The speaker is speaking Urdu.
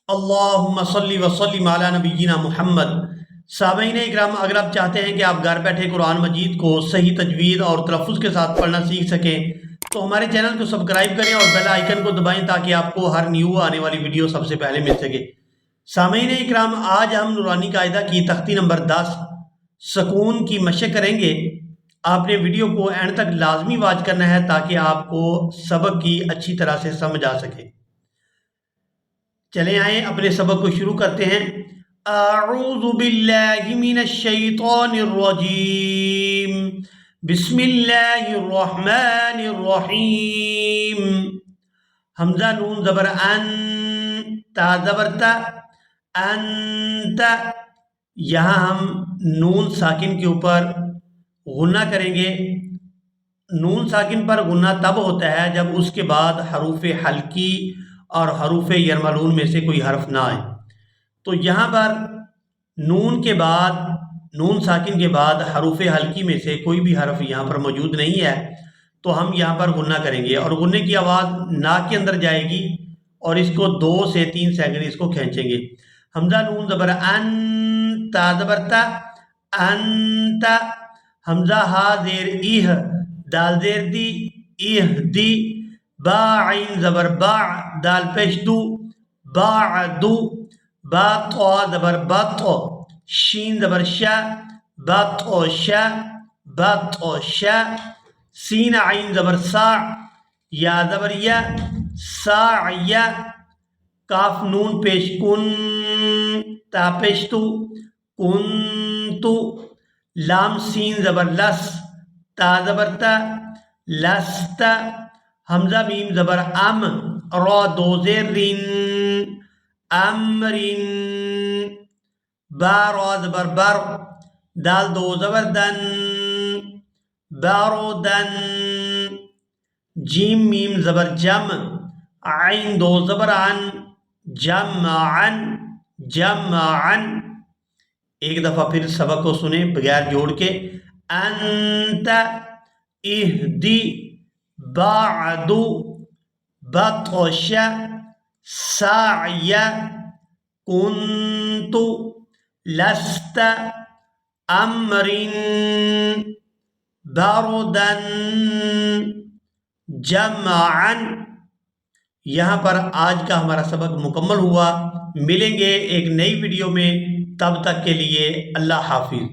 اللہم صلی وسلم علی نبینا محمد۔ سامعین اکرام، اگر آپ چاہتے ہیں کہ آپ گھر بیٹھے قرآن مجید کو صحیح تجوید اور تلفظ کے ساتھ پڑھنا سیکھ سکیں تو ہمارے چینل کو سبسکرائب کریں اور بیل آئیکن کو دبائیں تاکہ آپ کو ہر نیو آنے والی ویڈیو سب سے پہلے مل سکے۔ سامعین اکرام، آج ہم نورانی قاعدہ کی تختی نمبر 10 سکون کی مشق کریں گے۔ آپ نے ویڈیو کو اینڈ تک لازمی واچ کرنا ہے تاکہ آپ کو سبق کی اچھی طرح سے سمجھ آ سکے۔ چلیں آئیں اپنے سبق کو شروع کرتے ہیں۔ اعوذ باللہ من الشیطان الرجیم، بسم اللہ الرحمن الرحیم۔ حمزہ نون زبر ان، تا زبر تا، انت۔ یہاں ہم نون ساکن کے اوپر غنہ کریں گے۔ نون ساکن پر غنہ تب ہوتا ہے جب اس کے بعد حروف حلقی اور حروف یرملون میں سے کوئی حرف نہ آئے۔ تو یہاں پر نون کے بعد، نون ساکن کے بعد حروف حلقی میں سے کوئی بھی حرف یہاں پر موجود نہیں ہے، تو ہم یہاں پر غنہ کریں گے اور غنے کی آواز ناک کے اندر جائے گی اور اس کو 2 سے 3 سیکنڈ اس کو کھینچیں گے۔ حمزہ نون زبر ان، تا زبر تا، انت۔ حمزہ ہا زیر ایہ، دال زیر دی، ایہ دی۔ با عین زبر با، دال پیش دو، بعدو۔ با طا زبر بط، شین زبر شا، بط شا، بط شا۔ سین عین زبر سا، یا زبر یا، سا یا۔ کاف نون پیش کن، تا پیش تو، کن تو۔ لام سین زبر لس، تا زبر تا، لستا۔ حمزہ میم زبر ام، را 2 زیر رین، امرین۔ با را زبر بر، دال 2 زبر دن، باردن۔ جیم میم زبر جم، عین 2 زبر عن، جمعن، جمعن۔ ایک دفعہ پھر سبق کو سنیں بغیر جوڑ کے۔ انت، اہدی، بعدو، بطش، سعی، کنت، لست، امرن، بردن، جمعن۔ یہاں پر آج کا ہمارا سبق مکمل ہوا۔ ملیں گے ایک نئی ویڈیو میں، تب تک کے لیے اللہ حافظ۔